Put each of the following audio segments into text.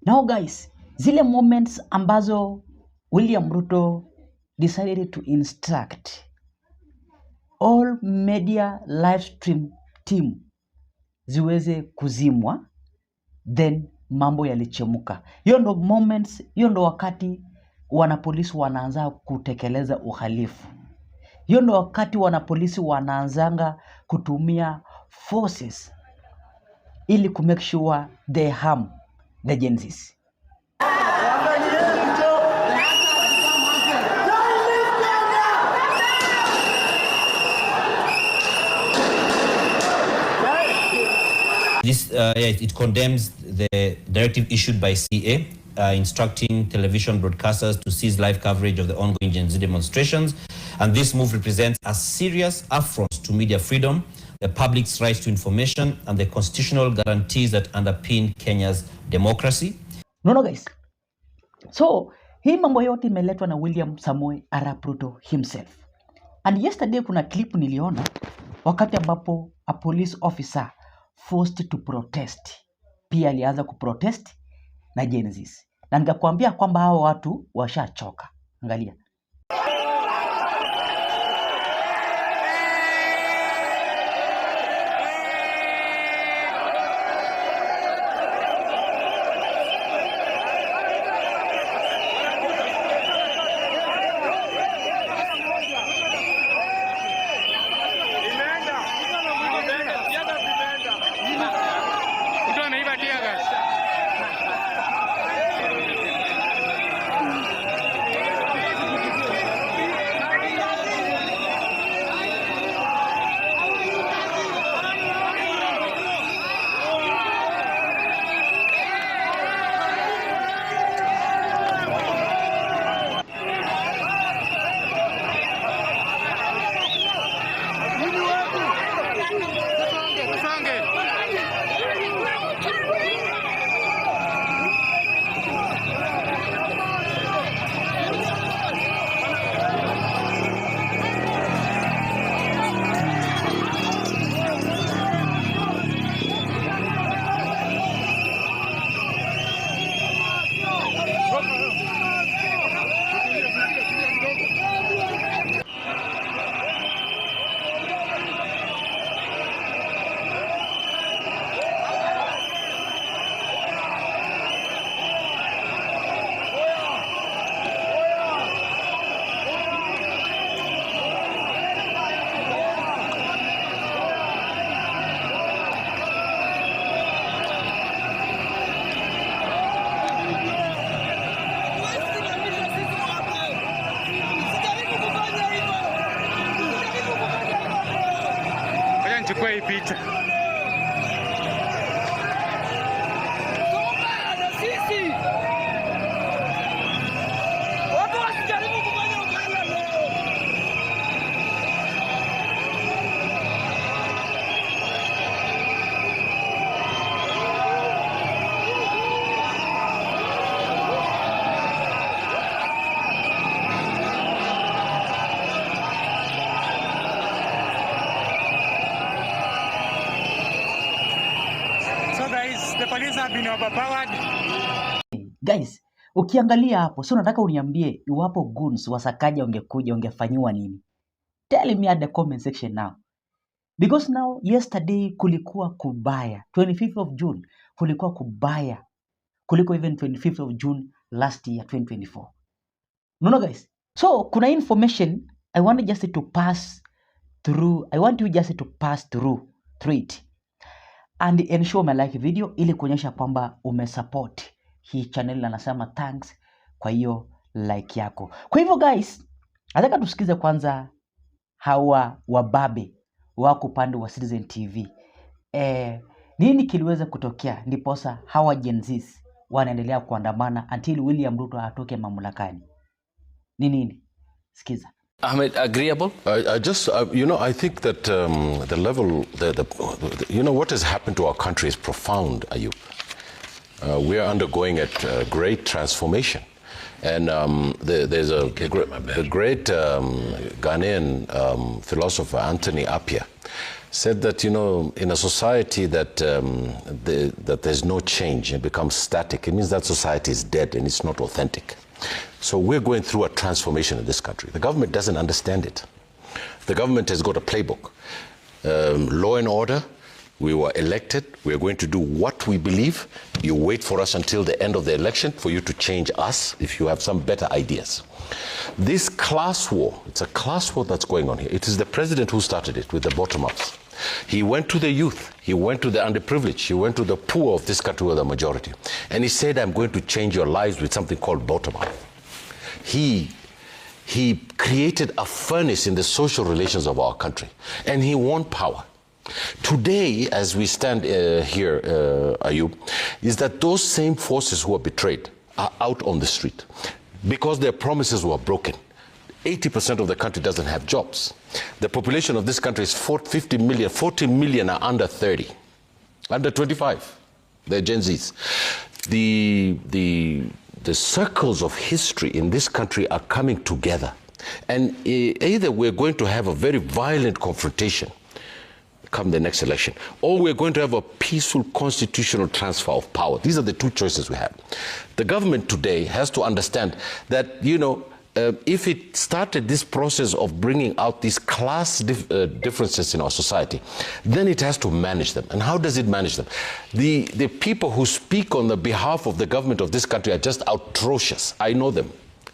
Now guys, zile moments ambazo William Ruto decided to instruct all media live stream team ziweze kuzimwa, then mambo yalichemuka. Hiyo ndo moments, hiyo ndo wakati wanapolisi wanaanza kutekeleza uhalifu. Hiyo ndo wakati wanapolisi wanaanzanga kutumia forces ili ku make sure they harm the Gen Zs. This it condemns the directive issued by CA instructing television broadcasters to cease live coverage of the ongoing Gen Z demonstrations, and this move represents a serious affront to media freedom, the public's right to information, and the constitutional guarantees that underpin Kenya's democracy. No guys, so hii mambo yote imeletwa na William Samoei Arap Ruto himself. And yesterday kuna clip niliona wakati ambapo a police officer forced to protest pia alianza kuprotest na Gen Zs. Na nikakwambia kwamba hao watu washachoka. Angalia. Chukua hii picha. The police have been overpowered. Guys, ukiangalia hapo, so nataka uniambie iwapo goons wasakaja ungekuja ungefanyiwa nini? Tell me at the comment section now. Because now yesterday kulikuwa kubaya. 25th of June kulikuwa kubaya. Kuliko even 25th of June last year 2024. No guys. So kuna information I want just to pass through. I want you just to pass through it. And ensure my like video ili kuonyesha kwamba umesupport hii channel na nasema thanks kwa hiyo like yako. Kwa hivyo guys, nataka tusikize kwanza hawa wababe wako upande wa Citizen TV. Nini kiliweza kutokea ndiposa hawa Gen Zs wanaendelea kuandamana until William Ruto atoke mamlakani? Nini? Sikiza. Ahmed, agreeable? I just, I think that the level, what has happened to our country is profound, Ayub. We are undergoing a great transformation. And there's a great Ghanaian philosopher, Anthony Appiah, said that, you know, in a society that that there's no change, it becomes static. It means that society is dead and it's not authentic. So we're going through a transformation in this country. The government doesn't understand it. The government has got a playbook. Law and order, we were elected, we're going to do what we believe. You wait for us until the end of the election for you to change us if you have some better ideas. This class war, it's a class war that's going on here. It is the president who started it with the bottom-ups. He went to the youth, he went to the underprivileged, he went to the poor of this country, who are the majority. And he said, I'm going to change your lives with something called bottom-up. He created a furnace in the social relations of our country, and he won power. Today, as we stand here, Ayub, is that those same forces who are betrayed are out on the street because their promises were broken. 80% of the country doesn't have jobs. The population of this country is 50 million. 40 million are under 30, under 25. They're Gen Zs. The circles of history in this country are coming together. And either we're going to have a very violent confrontation come the next election, or we're going to have a peaceful constitutional transfer of power. These are the two choices we have. The government today has to understand that, you know, if it started this process of bringing out these class differences in our society, then it has to manage them. And how does it manage them? The people who speak on the behalf of the government of this country are just atrocious. I know them.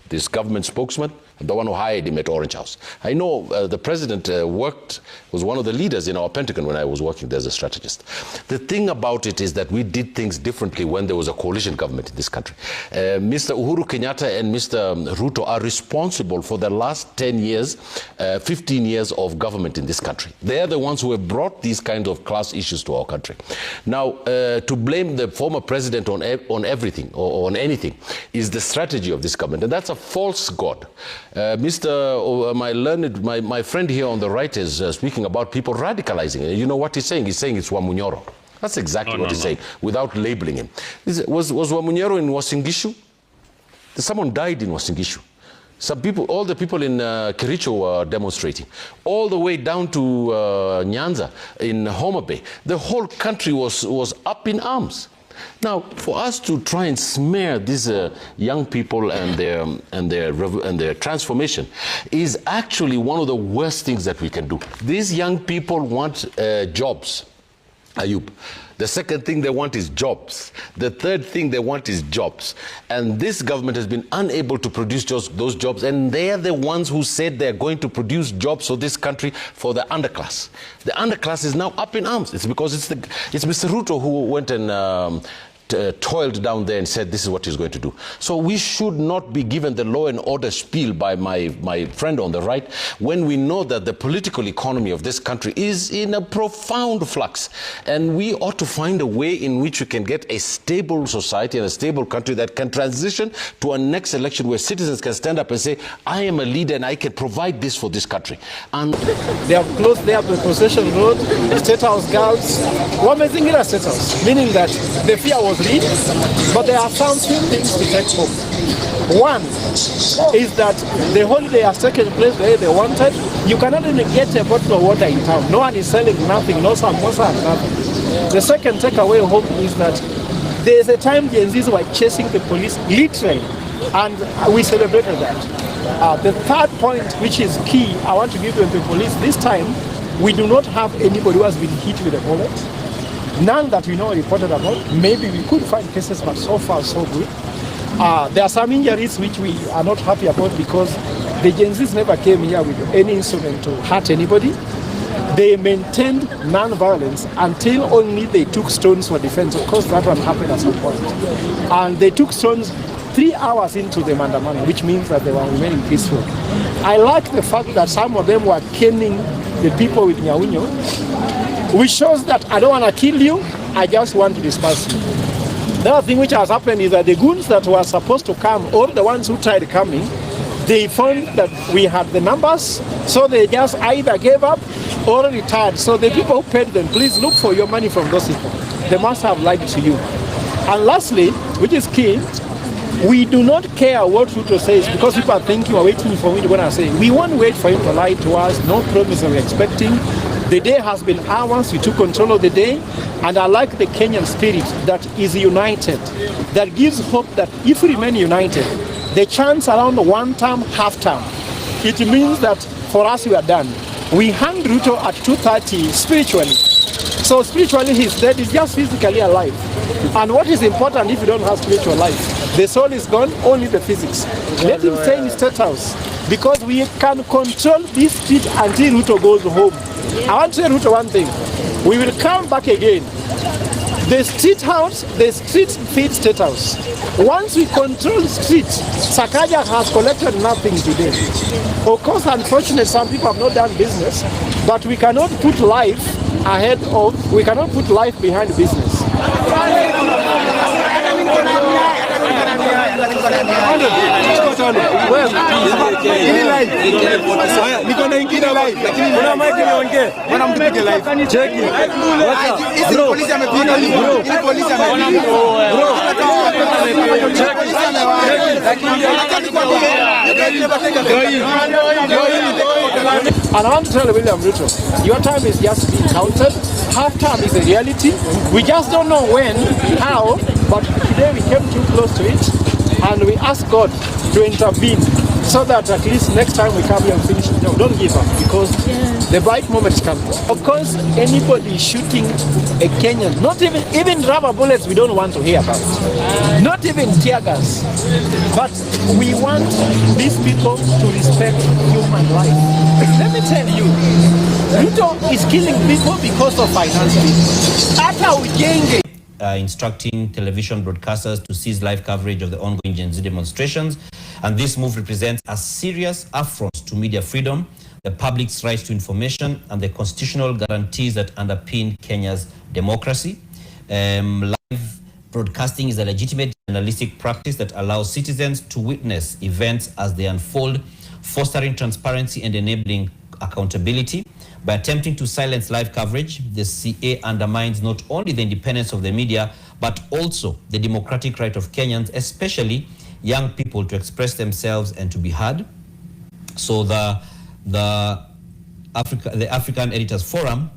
This government spokesman, the one who hired him at Orange House. I know the president was one of the leaders in our Pentagon when I was working there as a strategist. The thing about it is that we did things differently when there was a coalition government in this country. Mr. Uhuru Kenyatta and Mr. Ruto are responsible for the last 10 years, 15 years of government in this country. They are the ones who have brought these kinds of class issues to our country. Now, to blame the former president on everything or on anything is the strategy of this government, and that's a false god. My friend here on the right is speaking about people radicalizing. You know what he's saying? He's saying it's Wamunyoro. That's exactly what he's saying, without labeling him. Was Wamunyoro in Wasingishu? Someone died in Wasingishu. Some people, all the people in Kericho were demonstrating, all the way down to Nyanza in Homa Bay. The whole country was up in arms. Now, for us to try and smear these young people and their transformation is actually one of the worst things that we can do. These young people want jobs, Ayub. The second thing they want is jobs. The third thing they want is jobs. And this government has been unable to produce those jobs, and they're the ones who said they're going to produce jobs for this country for the underclass. The underclass is now up in arms. It's because it's Mr. Ruto who went and toiled down there and said this is what he's going to do. So we should not be given the law and order spiel by my friend on the right when we know that the political economy of this country is in a profound flux, and we ought to find a way in which we can get a stable society and a stable country that can transition to a next election where citizens can stand up and say, I am a leader and I can provide this for this country. And they have closed their Possession Road, the State House guards were making it a State House, meaning that the fear was real, but there are some few things to take home. One is that the holiday has taken place the way they wanted. You cannot even get a bottle of water in town. No one is selling nothing, no samosa, nothing. The second takeaway home is that there is a time Gen Zs were chasing the police literally, and we celebrated that. The third point, which is key, I want to give to the police this time, we do not have anybody who has been hit with a bullet. None that we know reported about. Maybe we could find cases, but so far so good. There are some injuries which we are not happy about because the Gen Zs never came here with any instrument to hurt anybody. They maintained non-violence until only they took stones for defense. Of course, that one happened at some point. And they took stones 3 hours into the Mandamano, which means that they were remaining peaceful. I like the fact that some of them were caning the people with Nyawinyo, which shows that I don't want to kill you, I just want to disperse you. The other thing which has happened is that the goons that were supposed to come, or the ones who tried coming, they found that we had the numbers, so they just either gave up or retired. So the people who paid them, please look for your money from those people. They must have lied to you. And lastly, which is key, we do not care what Ruto says because people are thinking or waiting for me to go and say, we won't wait for him to lie to us, no promise are we expecting. The day has been ours. We took control of the day. And I like the Kenyan spirit that is united, that gives hope that if we remain united, the chance around one term, half term, it means that for us we are done. We hung Ruto at 2:30 spiritually. So spiritually he's dead, he's just physically alive. And what is important if you don't have spiritual life? The soul is gone, only the physics. Let him stay in State House, because we can control this street until Ruto goes home. I want to say Ruto one thing. We will come back again. The street house, the street feeds State House. Once we control streets, Sakaja has collected nothing today. Of course, unfortunately, some people have not done business, but we cannot put life we cannot put life behind business. And I want to tell William Ruto, your time is just being counted. Half time is a reality. We just don't know when, how, but today we came too close to it, and we ask God to intervene so that at least next time we come here and finish it. No, don't give up, because the bright moment is coming. Of course, anybody shooting a Kenyan, not even rubber bullets, we don't want to hear about. Not even tear gas. But we want these people to respect human life. Let me tell you, Ruto is killing people because of finance. Hata ujenge. Instructing television broadcasters to cease live coverage of the ongoing Gen Z demonstrations. And this move represents a serious affront to media freedom, the public's right to information, and the constitutional guarantees that underpin Kenya's democracy. Live broadcasting is a legitimate journalistic practice that allows citizens to witness events as they unfold, fostering transparency and enabling accountability. By attempting to silence live coverage, the CA undermines not only the independence of the media, but also the democratic right of Kenyans, especially young people, to express themselves and to be heard. So the African Editors Forum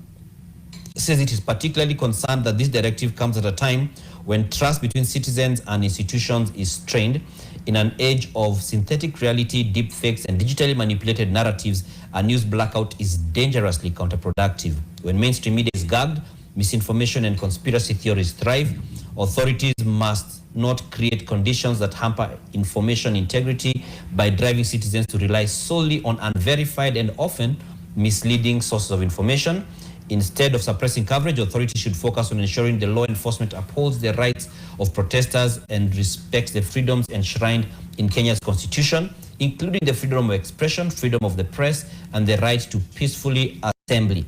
says it is particularly concerned that this directive comes at a time when trust between citizens and institutions is strained. In an age of synthetic reality, deepfakes, and digitally manipulated narratives, a news blackout is dangerously counterproductive. When mainstream media is gagged, misinformation and conspiracy theories thrive. Authorities must not create conditions that hamper information integrity by driving citizens to rely solely on unverified and often misleading sources of information. Instead of suppressing coverage, authorities should focus on ensuring the law enforcement upholds the rights of protesters and respects the freedoms enshrined in Kenya's constitution, including the freedom of expression, freedom of the press, and the right to peacefully assembly.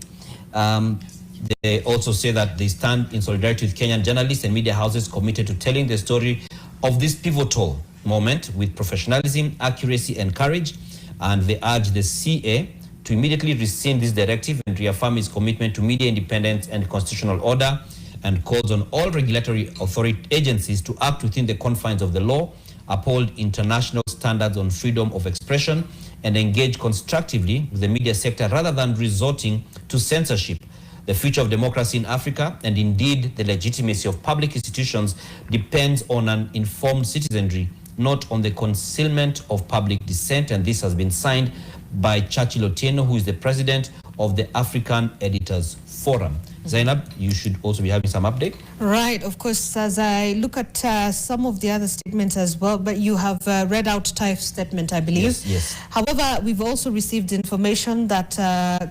They also say that they stand in solidarity with Kenyan journalists and media houses committed to telling the story of this pivotal moment with professionalism, accuracy, and courage. And they urge the CA to immediately rescind this directive and reaffirm its commitment to media independence and constitutional order, and calls on all regulatory authority agencies to act within the confines of the law, uphold international standards on freedom of expression, and engage constructively with the media sector rather than resorting to censorship. The future of democracy in Africa, and indeed the legitimacy of public institutions, depends on an informed citizenry, not on the concealment of public dissent. And this has been signed by Churchill Otieno, who is the president of the African Editors Forum. Zainab, you should also be having some update. Right, of course, as I look at some of the other statements as well, but you have read out Taif's statement, I believe. Yes. However, we've also received information that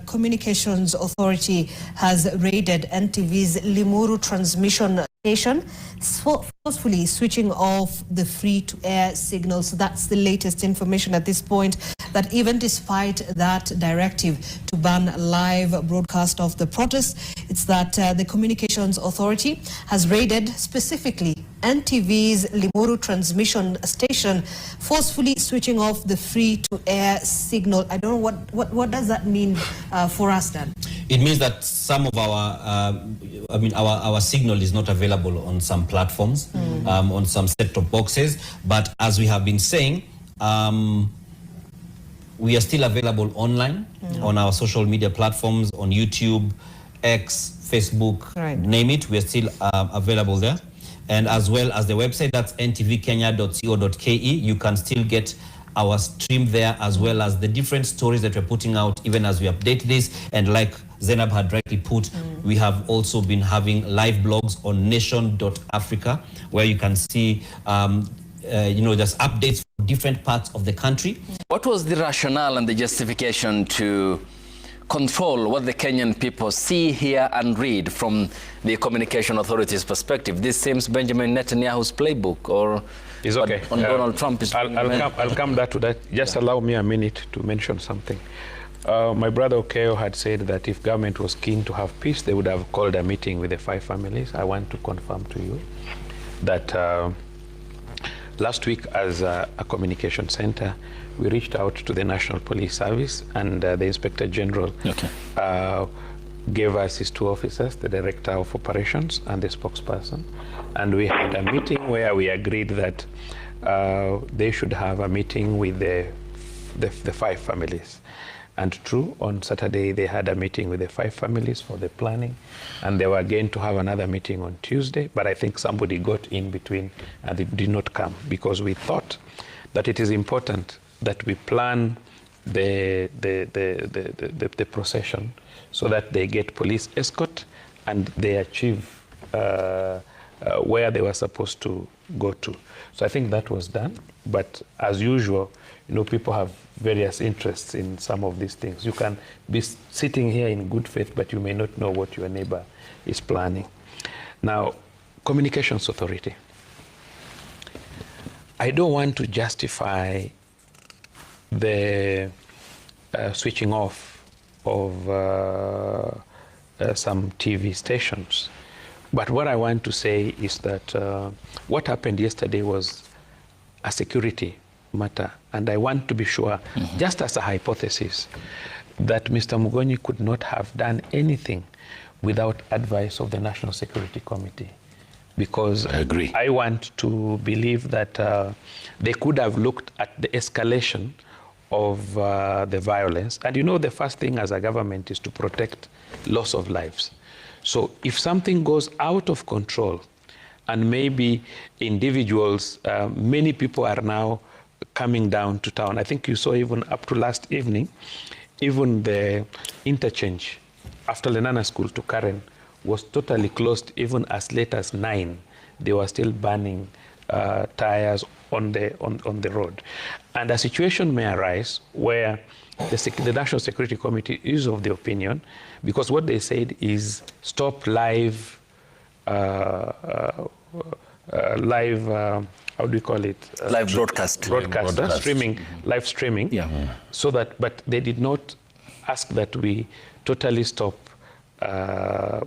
Communications Authority has raided NTV's Limuru transmission station, forcefully switching off the free-to-air signal. So that's the latest information at this point, that even despite that directive to ban live broadcast of the protest, it's that the Communications Authority has raided specifically NTV's Limuru transmission station, forcefully switching off the free-to-air signal. I don't know what does that mean for us, Dan? It means that some of our signal is not available on some platforms, on some set-top boxes. But as we have been saying, we are still available online on our social media platforms, on YouTube, X, Facebook, name it. We are still available there. And as well as the website, that's ntvkenya.co.ke. You can still get our stream there, as well as the different stories that we're putting out, even as we update this. And like Zainab had rightly put, we have also been having live blogs on nation.africa, where you can see there's updates for different parts of the country. What was the rationale and the justification to control what the Kenyan people see, hear, and read from the communication authorities' perspective? This seems Benjamin Netanyahu's playbook, or it's okay. On Donald Trump is. I'll come back to that. Just allow me a minute to mention something. My brother Okeo had said that if government was keen to have peace, they would have called a meeting with the 5 families. I want to confirm to you that last week, as a communication center, we reached out to the National Police Service, and the Inspector General gave us his 2 officers, the Director of Operations and the spokesperson. And we had a meeting where we agreed that they should have a meeting with the 5 families. And true, on Saturday, they had a meeting with the 5 families for the planning, and they were again to have another meeting on Tuesday, but I think somebody got in between and they did not come, because we thought that it is important that we plan the procession so that they get police escort and they achieve where they were supposed to go to. So I think that was done, but as usual, people have various interests in some of these things. You can be sitting here in good faith, but you may not know what your neighbor is planning. Now, Communications Authority. I don't want to justify the switching off of some TV stations. But what I want to say is that what happened yesterday was a security matter, and I want to be sure, just as a hypothesis, that Mr. Mugonyi could not have done anything without advice of the National Security Committee, because I agree. I want to believe that they could have looked at the escalation of the violence, and the first thing as a government is to protect loss of lives. So if something goes out of control, and maybe individuals, many people are now coming down to town. I think you saw even up to last evening, even the interchange after Lenana School to Karen was totally closed. Even as late as 9, they were still burning tires on the road. And a situation may arise where the National Security Committee is of the opinion, because what they said is stop live how do you call it? Live broadcast. Streaming, live streaming. Yeah. So that, but they did not ask that we totally stop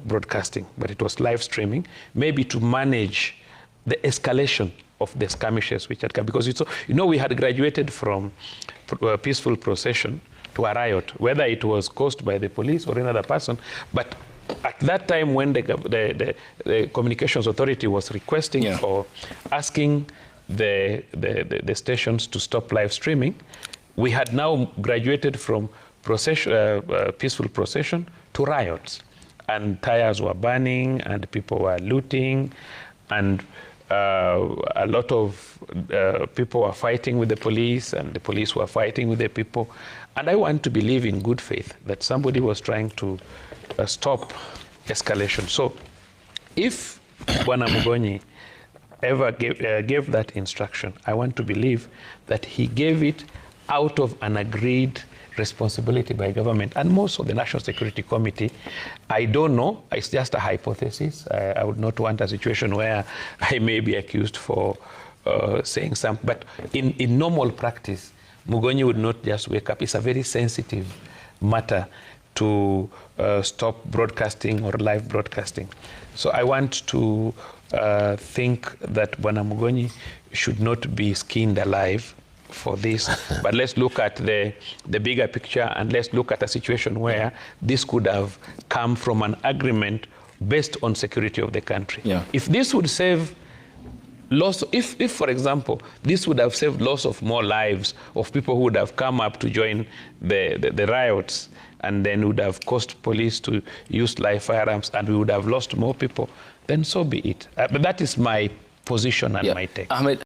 broadcasting, but it was live streaming, maybe to manage the escalation of the skirmishes which had come. Because we had graduated from a peaceful procession to a riot, whether it was caused by the police or another person, but at that time when the Communications Authority was requesting or asking the stations to stop live streaming, we had now graduated from peaceful procession to riots. And tires were burning and people were looting, and a lot of people were fighting with the police, and the police were fighting with the people. And I want to believe in good faith that somebody was trying to stop escalation. So if Bwana Mugonyi ever gave that instruction, I want to believe that he gave it out of an agreed responsibility by government and most of the National Security Committee. I don't know, it's just a hypothesis. I would not want a situation where I may be accused for saying something, but in normal practice, Mugonyi would not just wake up. It's a very sensitive matter to stop broadcasting or live broadcasting. So I want to think that Bwana Mugonyi should not be skinned alive for this, but let's look at the bigger picture, and let's look at a situation where this could have come from an agreement based on security of the country. Yeah. If this would save loss, if for example, this would have saved loss of more lives of people who would have come up to join the riots, and then would have caused police to use live firearms, and we would have lost more people, then so be it. But that is my position and my take. Ahmed,